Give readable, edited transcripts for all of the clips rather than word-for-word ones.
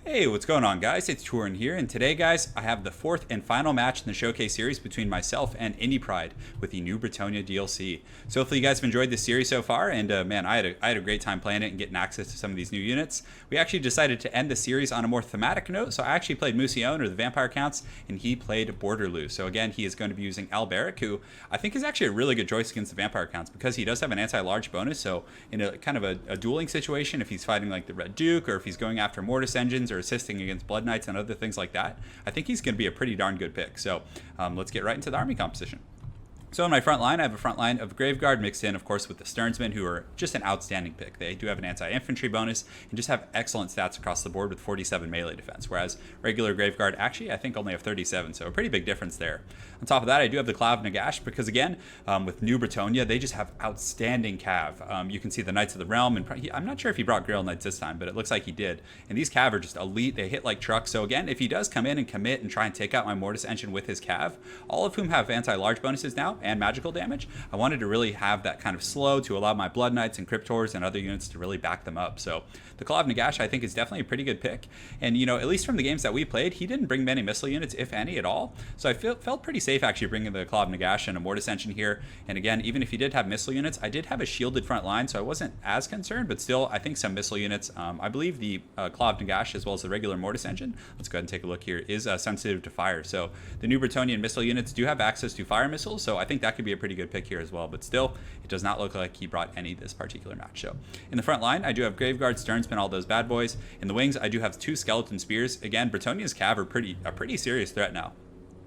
Hey, what's going on, guys? It's Turin here, and today, guys, I have the fourth and final match in the Showcase series between myself and Indypride with the new Bretonnia DLC. So hopefully you guys have enjoyed this series so far, and man, I had a great time playing it and getting access to some of these new units. We actually decided to end the series on a more thematic note, so I actually played Musion, or the Vampire Counts, and he played Borderloo. So again, he is going to be using Alberic, who I think is actually a really good choice against the Vampire Counts because he does have an anti-large bonus, so in a kind of a dueling situation, if he's fighting like the Red Duke, or if he's going after Mortis Engines, or assisting against Blood Knights and other things like that, I think he's going to be a pretty darn good pick. So let's get right into the army composition. So in my front line, I have a front line of Graveguard mixed in, of course, with the Stearnsmen, who are just an outstanding pick. They do have an anti-infantry bonus and just have excellent stats across the board with 47 melee defense, whereas regular Graveguard actually, I think, only have 37, so a pretty big difference there. On top of that, I do have the Cloud of Nagash because, again, with New Bretonnia, they just have outstanding cav. You can see the Knights of the Realm, and I'm not sure if he brought Grail Knights this time, but it looks like he did. And these cav are just elite. They hit like trucks. So again, if he does come in and commit and try and take out my Mortis Engine with his cav, all of whom have anti-large bonuses now and magical damage, I wanted to really have that kind of slow to allow my Blood Knights and Cryptors and other units to really back them up. So the Claw of Nagash, I think, is definitely a pretty good pick. And, you know, at least from the games that we played, he didn't bring many missile units, if any at all. So I felt pretty safe actually bringing the Claw of Nagash and a Mortis Engine here. And again, even if he did have missile units, I did have a shielded front line, so I wasn't as concerned, but still, I think some missile units, I believe the Claw of Nagash, as well as the regular Mortis Engine, let's go ahead and take a look here, is sensitive to fire. So the new Bretonian missile units do have access to fire missiles, so I think that could be a pretty good pick here as well. But still, it does not look like he brought any this particular match. So in the front line, I do have Graveguard, Stearnsmen, all those bad boys. In the wings, I do have two Skeleton Spears. Again, Bretonnia's cav are a pretty serious threat now.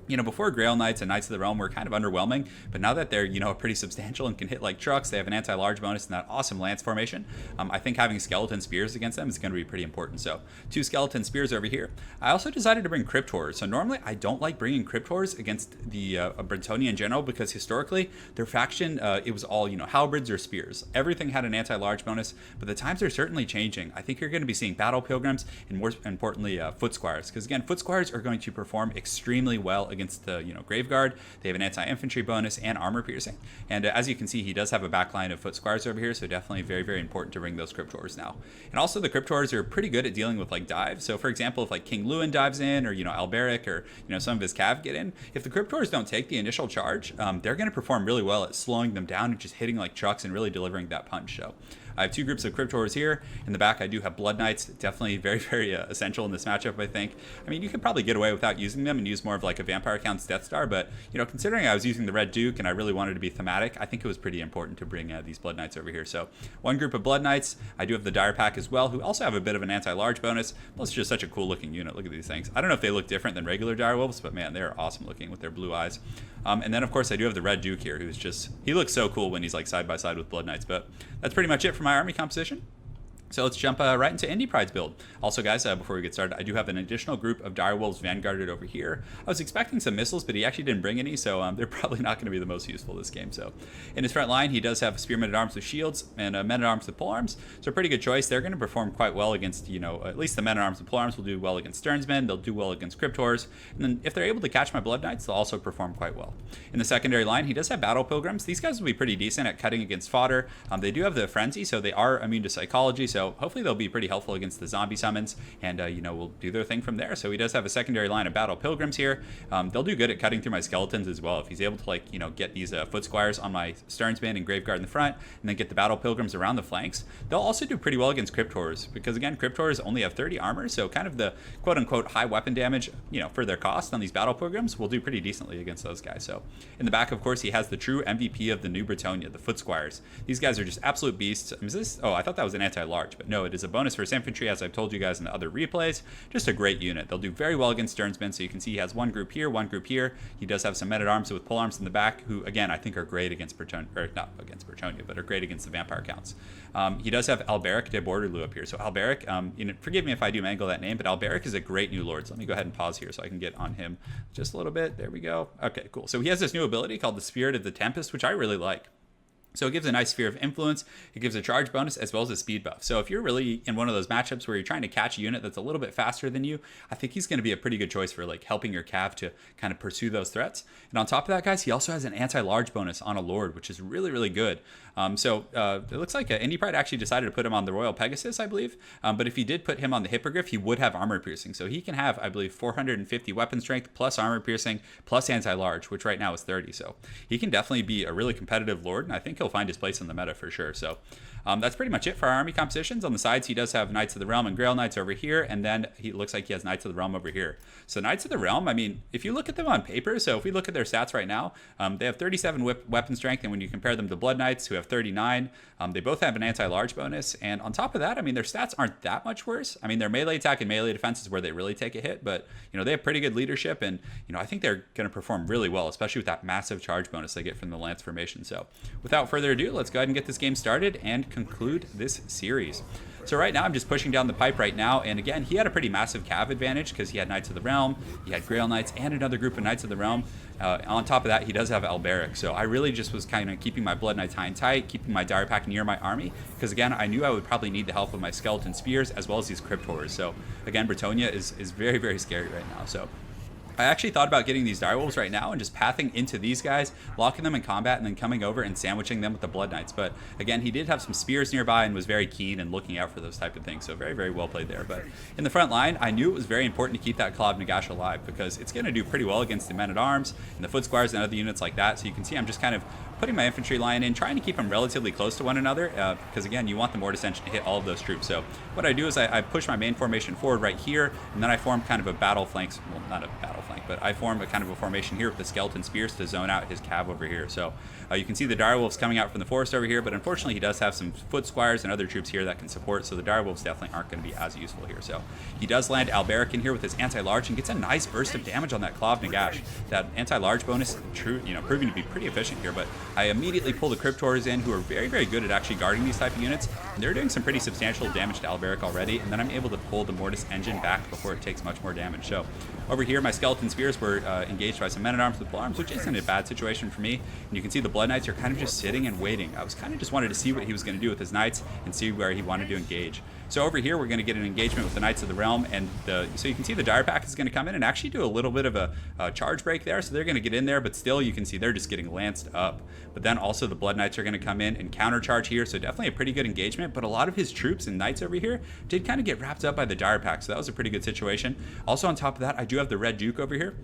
You know, before Grail Knights and Knights of the Realm were kind of underwhelming, but now that they're, you know, pretty substantial and can hit like trucks, they have an anti-large bonus in that awesome lance formation. I think having Skeleton Spears against them is going to be pretty important. So, two Skeleton Spears over here. I also decided to bring Cryptors. So normally I don't like bringing Cryptors against the Bretonnia in general because historically their faction, it was all, you know, halberds or spears. Everything had an anti-large bonus, but the times are certainly changing. I think you're going to be seeing Battle Pilgrims and, more importantly, Foot Squires, because again, Foot Squires are going to perform extremely well against the, you know, Graveguard. They have an anti-infantry bonus and armor piercing, and as you can see, he does have a backline of Foot Squires over here, so definitely very, very important to bring those Cryptors now. And also the Cryptors are pretty good at dealing with like dives. So for example, if like King Lewin dives in, or, you know, Alberic, or, you know, some of his cav get in, if the Cryptors don't take the initial charge, they're going to perform really well at slowing them down and just hitting like trucks and really delivering that punch. So I have two groups of Cryptors here. In the back, I do have Blood Knights. Definitely very, very essential in this matchup, I think. I mean, you could probably get away without using them and use more of like a Vampire Count's Death Star, but, you know, considering I was using the Red Duke and I really wanted to be thematic, I think it was pretty important to bring these Blood Knights over here. So one group of Blood Knights. I do have the Dire Pack as well, who also have a bit of an anti-large bonus. Plus, just such a cool looking unit. Look at these things. I don't know if they look different than regular Dire Wolves, but man, they're awesome looking with their blue eyes. And then, of course, I do have the Red Duke here, who's just, he looks so cool when he's like side by side with Blood Knights. But that's pretty much it for my army composition. So let's jump right into Indypride's build. Also, guys, before we get started, I do have an additional group of Direwolves Vanguarded over here. I was expecting some missiles, but he actually didn't bring any, so they're probably not going to be the most useful this game. So in his front line, he does have Spearmen-at-Arms with shields and Men-at-Arms with polearms. So a pretty good choice. They're going to perform quite well against, you know, at least the Men-at-Arms with polearms will do well against Stearnsmen. They'll do well against Cryptors. And then if they're able to catch my Blood Knights, they'll also perform quite well. In the secondary line, he does have Battle Pilgrims. These guys will be pretty decent at cutting against fodder. They do have the Frenzy, so they are immune to psychology, so hopefully they'll be pretty helpful against the zombie summons, and you know, will do their thing from there. So he does have a secondary line of Battle Pilgrims here. They'll do good at cutting through my skeletons as well. If he's able to, like, you know, get these Foot Squires on my Stearnsman and Graveguard in the front, and then get the Battle Pilgrims around the flanks, they'll also do pretty well against Cryptors, because again, Cryptors only have 30 armor, so kind of the quote-unquote high weapon damage, you know, for their cost on these Battle Pilgrims will do pretty decently against those guys. So in the back, of course, he has the true MVP of the New Bretonnia, the Foot Squires. These guys are just absolute beasts. Is this? Oh, I thought that was an anti-large, but no, it is a bonus for his infantry, as I've told you guys in the other replays. Just a great unit. They'll do very well against Stearnsmen, so you can see he has one group here, one group here. He does have some Men-at-Arms with polearms in the back, who, again, I think are great against Bretonnia, or not against Bretonnia, but are great against the Vampire Counts. He does have Alberic de Borderloo up here. So Alberic, you know, forgive me if I do mangle that name, but Alberic is a great new lord. So let me go ahead and pause here so I can get on him just a little bit. There we go. Okay, cool. So he has this new ability called the Spirit of the Tempest, which I really like. So it gives a nice sphere of influence. It gives a charge bonus as well as a speed buff. So if you're really in one of those matchups where you're trying to catch a unit that's a little bit faster than you, I think he's going to be a pretty good choice for like helping your cav to kind of pursue those threats. And on top of that, guys, he also has an anti-large bonus on a Lord, which is really, really good. It looks like Indypride actually decided to put him on the Royal Pegasus, I believe. But if he did put him on the Hippogriff, he would have armor piercing. So he can have, I believe, 450 weapon strength plus armor piercing plus anti-large, which right now is 30. So he can definitely be a really competitive Lord, and I think he'll find his place in the meta for sure. So that's pretty much it for our army compositions. On the sides, he does have Knights of the Realm and Grail Knights over here, and then he looks like he has Knights of the Realm over here. So Knights of the Realm, I mean, if you look at them on paper, so if we look at their stats right now, they have 37 weapon strength, and when you compare them to Blood Knights, who have 39, they both have an anti-large bonus, and on top of that, I mean, their stats aren't that much worse. I mean, their melee attack and melee defense is where they really take a hit, but, you know, they have pretty good leadership, and, you know, I think they're going to perform really well, especially with that massive charge bonus they get from the Lance formation. So without further ado, let's go ahead and get this game started and conclude this series. So right now I'm just pushing down the pipe right now, and again, he had a pretty massive cav advantage because he had Knights of the Realm, he had Grail Knights, and another group of Knights of the Realm. On top of that, he does have Alberic, so I really just was kind of keeping my Blood Knights high and tight, keeping my Dire Pack near my army, because again, I knew I would probably need the help of my Skeleton Spears as well as these Crypt Horrors. So again, Bretonnia is very, very scary right now. So I actually thought about getting these Direwolves right now and just pathing into these guys, locking them in combat, and then coming over and sandwiching them with the Blood Knights. But again, he did have some spears nearby and was very keen and looking out for those type of things. So very, very well played there. But in the front line, I knew it was very important to keep that Claw of Nagash alive because it's going to do pretty well against the Men-at-Arms and the Foot Squires and other units like that. So you can see I'm just kind of putting my infantry line in, trying to keep them relatively close to one another because again, you want the Mortis Engine to hit all of those troops. So what I do is I push my main formation forward right here, and then I form kind of a battle flank, well, not a battle flank, but I form a kind of a formation here with the Skeleton Spears to zone out his cav over here. So you can see the Direwolves coming out from the forest over here, but unfortunately he does have some Foot Squires and other troops here that can support, so the Direwolves definitely aren't going to be as useful here. So he does land Alberic in here with his anti-large and gets a nice burst of damage on that Claw of Nagash. That anti-large bonus, proving to be pretty efficient here, but I immediately pull the Crypt Horrors in, who are very, very good at actually guarding these type of units, and they're doing some pretty substantial damage to Alberic already, and then I'm able to pull the Mortis Engine back before it takes much more damage. So over here, my Skeleton Spears were engaged by some Men-at-Arms with Polearms, which isn't a bad situation for me, and you can see the Blood Knights are kind of just sitting and waiting. I was kind of just wanted to see what he was going to do with his Knights and see where he wanted to engage. So over here, we're going to get an engagement with the Knights of the Realm, and so you can see the Dire Pack is going to come in and actually do a little bit of a charge break there, so they're going to get in there, but still you can see they're just getting lanced up. But then also the Blood Knights are going to come in and countercharge here, so definitely a pretty good engagement, but a lot of his troops and Knights over here did kind of get wrapped up by the Dire Pack, so that was a pretty good situation. Also on top of that, I do have the Red Duke over here.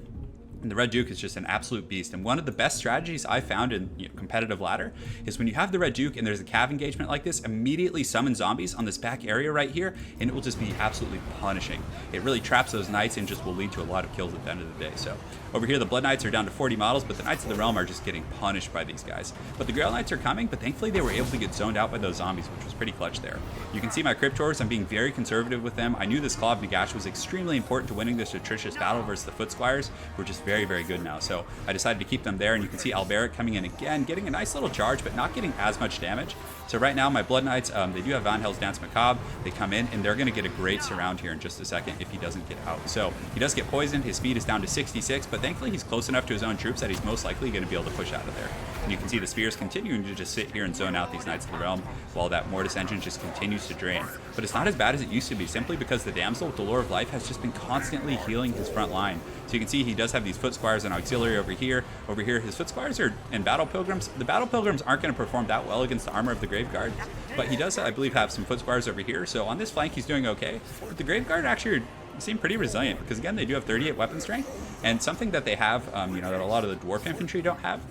And the Red Duke is just an absolute beast. And one of the best strategies I found in competitive ladder is when you have the Red Duke and there's a cav engagement like this, immediately summon zombies on this back area right here, and it will just be absolutely punishing. It really traps those Knights and just will lead to a lot of kills at the end of the day. So over here, the Blood Knights are down to 40 models, but the Knights of the Realm are just getting punished by these guys. But the Grail Knights are coming, but thankfully they were able to get zoned out by those zombies, which was pretty clutch there. You can see my Crypt Horrors, I'm being very conservative with them. I knew this Claw of Nagash was extremely important to winning this atrocious battle versus the Foot Squires, who are just very, very good now. So I decided to keep them there, and you can see Alberic coming in again, getting a nice little charge, but not getting as much damage. So right now, my Blood Knights, they do have Van Hell's Dance Macabre. They come in, and they're going to get a great surround here in just a second if he doesn't get out. So he does get poisoned. His speed is down to 66, but thankfully he's close enough to his own troops that he's most likely going to be able to push out of there. And you can see the Spears continuing to just sit here and zone out these Knights of the Realm while that Mortis Engine just continues to drain. But it's not as bad as it used to be, simply because the Damsel with the Lore of Life has just been constantly healing his front line. So you can see he does have these Foot Squires and Auxiliary over here. Over here, his Foot Squires are in Battle Pilgrims. The Battle Pilgrims aren't going to perform that well against the armor of the Graveguard, but he does, I believe, have some Foot Squires over here. So on this flank, he's doing okay. But the Graveguard actually seem pretty resilient because, again, they do have 38 weapon strength, and something that they have, that a lot of the Dwarf Infantry don't have,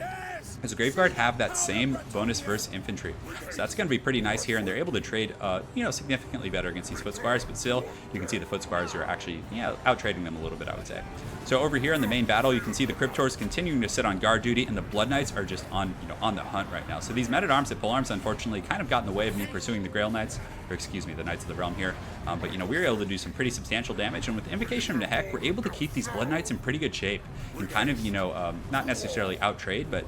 is the Graveguard have that same bonus versus infantry. So that's going to be pretty nice here, and they're able to trade, significantly better against these Foot Squires, but still, you can see the Foot Squires are actually, out-trading them a little bit, I would say. So over here in the main battle, you can see the Crypt Horrors continuing to sit on guard duty, and the Blood Knights are just on the hunt right now. So these Men-at-Arms at Polearms, unfortunately, kind of got in the way of me pursuing the Grail Knights, or excuse me, the Knights of the Realm here. But we were able to do some pretty substantial damage, and with the Invocation of Nehek, we're able to keep these Blood Knights in pretty good shape, and kind of, not necessarily out-trade, but,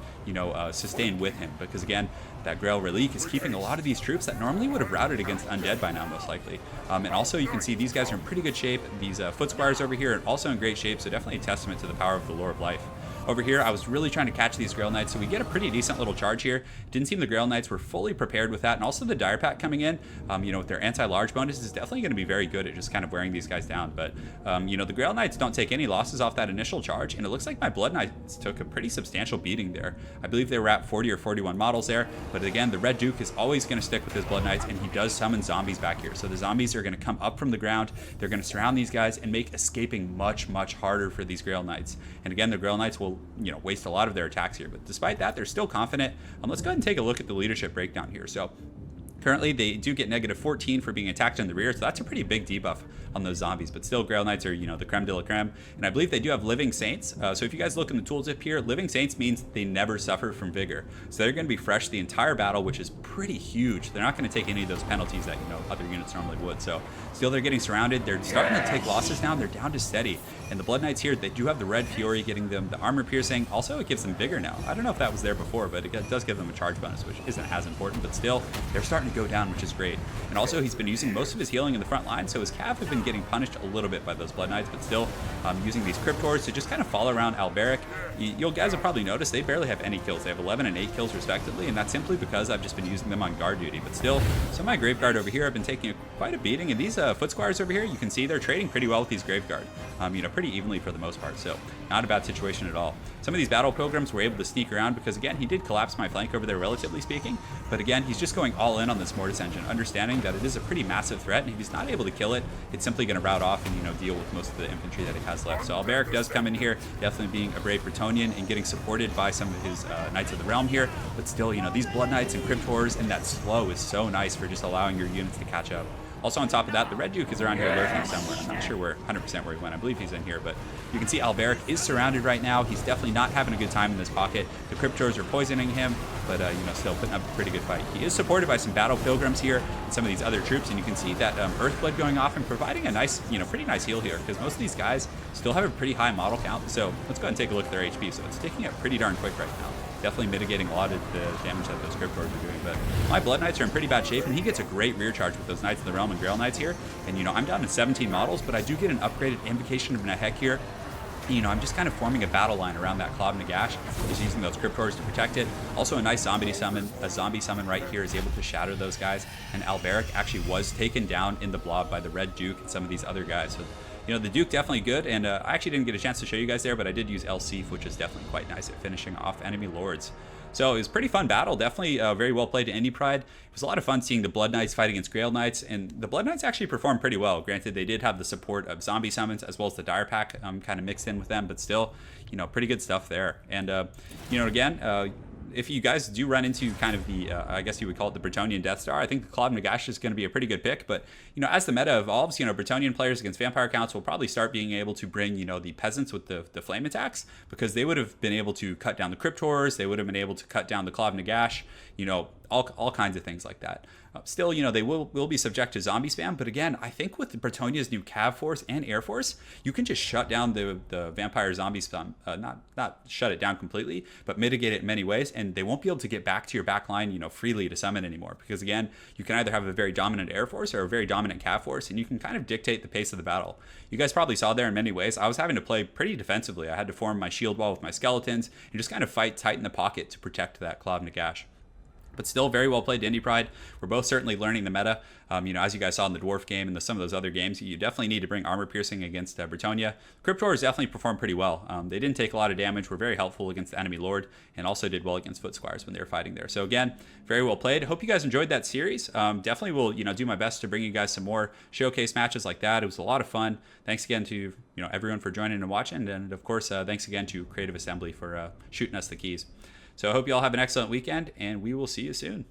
sustain with him, because again, that Grail Relique is keeping a lot of these troops that normally would have routed against Undead by now, most likely. And also, you can see these guys are in pretty good shape. These Foot Squires over here are also in great shape, so definitely a testament to the power of the Lore of Life. over here, I was really trying to catch these Grail Knights, so we get a pretty decent little charge here. Didn't seem the Grail Knights were fully prepared with that, and also the Dire Pack coming in, with their anti-large bonus is definitely going to be very good at just kind of wearing these guys down. But, the Grail Knights don't take any losses off that initial charge, and it looks like my Blood Knights took a pretty substantial beating there. I believe they were at 40 or 41 models there, but again, the Red Duke is always going to stick with his Blood Knights, and he does summon zombies back here. So the zombies are going to come up from the ground, they're going to surround these guys and make escaping much, much harder for these Grail Knights. And again, the Grail Knights will, waste a lot of their attacks here, but despite that, they're still confident. Let's go ahead and take a look at the leadership breakdown here. So currently, they do get negative 14 for being attacked in the rear, so that's a pretty big debuff on those zombies. But still, Grail Knights are, the creme de la creme. And I believe they do have Living Saints. So if you guys look in the tooltip here, Living Saints means they never suffer from Vigor. So they're going to be fresh the entire battle, which is pretty huge. They're not going to take any of those penalties that, other units normally would. So still, they're getting surrounded. They're starting to take losses now. They're down to steady. And the Blood Knights here, they do have the Red Fury getting them the armor piercing. Also, it gives them Vigor now. I don't know if that was there before, but it does give them a charge bonus, which isn't as important. But still, they're starting to go down, which is great. And also, he's been using most of his healing in the front line, so his cav have been getting punished a little bit by those Blood Knights, but still using these Cryptors to just kind of follow around Alberic. You guys have probably noticed they barely have any kills. They have 11 and 8 kills respectively, and that's simply because I've just been using them on guard duty. But still, some of my Graveguard over here have been taking quite a beating, and these Foot Squires over here, you can see they're trading pretty well with these Graveguard, pretty evenly for the most part, so not a bad situation at all. Some of these Battle Pilgrims were able to sneak around because, again, he did collapse my flank over there, relatively speaking, but again, he's just going all in on this Mortis Engine, understanding that it is a pretty massive threat, and if he's not able to kill it, it's simply going to rout off and, deal with most of the infantry that he has left. So Alberic does come in here, definitely being a brave Bretonnian and getting supported by some of his Knights of the Realm here, but still, these Blood Knights and Cryptors and that slow is so nice for just allowing your units to catch up. Also on top of that, the Red Duke is around here lurking somewhere. I'm not sure where 100% where he went. I believe he's in here, but you can see Alberic is surrounded right now. He's definitely not having a good time in this pocket. The Cryptors are poisoning him, but still putting up a pretty good fight. He is supported by some Battle Pilgrims here and some of these other troops, and you can see that Earthblood going off and providing a nice, pretty nice heal here, because most of these guys still have a pretty high model count. So let's go ahead and take a look at their HP. So it's ticking up pretty darn quick right now. Definitely mitigating a lot of the damage that those Cryptors are doing. But my Blood Knights are in pretty bad shape, and he gets a great rear charge with those Knights of the Realm and Grail Knights here. And, I'm down to 17 models, but I do get an upgraded Invocation of Nahek here. I'm just kind of forming a battle line around that Claw of Nagash, just using those Cryptors to protect it. Also a nice zombie summon right here is able to shatter those guys. And Alberic actually was taken down in the blob by the Red Duke and some of these other guys. So, the Duke definitely good, and I actually didn't get a chance to show you guys there, but I did use El Sif, which is definitely quite nice at finishing off enemy lords. So it was a pretty fun battle, definitely very well played to Indypride. It was a lot of fun seeing the Blood Knights fight against Grail Knights, and the Blood Knights actually performed pretty well. Granted, they did have the support of zombie summons as well as the Dire Pack kind of mixed in with them, but still, pretty good stuff there. And, again, if you guys do run into kind of the, I guess you would call it the Bretonnian Death Star, I think the Claw of Nagash is going to be a pretty good pick. But, as the meta evolves, Bretonnian players against vampire counts will probably start being able to bring, the peasants with the flame attacks, because they would have been able to cut down the Cryptors, they would have been able to cut down the Claw of Nagash, all kinds of things like that. Still, they will be subject to zombie spam, but again, I think with Bretonnia's new Cav Force and Air Force, you can just shut down the vampire zombie spam, not shut it down completely, but mitigate it in many ways, and they won't be able to get back to your back line, freely to summon anymore, because again, you can either have a very dominant Air Force or a very dominant Cav Force, and you can kind of dictate the pace of the battle. You guys probably saw there in many ways, I was having to play pretty defensively. I had to form my shield wall with my skeletons and just kind of fight tight in the pocket to protect that Claw of Nagash. But still very well played to Indypride. We're both certainly learning the meta. As you guys saw in the Dwarf game and some of those other games, you definitely need to bring armor piercing against Bretonnia. Cryptors definitely performed pretty well. They didn't take a lot of damage, were very helpful against the enemy lord, and also did well against Foot Squires when they were fighting there. So again, very well played. Hope you guys enjoyed that series. Definitely will do my best to bring you guys some more showcase matches like that. It was a lot of fun. Thanks again to everyone for joining and watching, and of course thanks again to Creative Assembly for shooting us the keys. So I hope you all have an excellent weekend, and we will see you soon.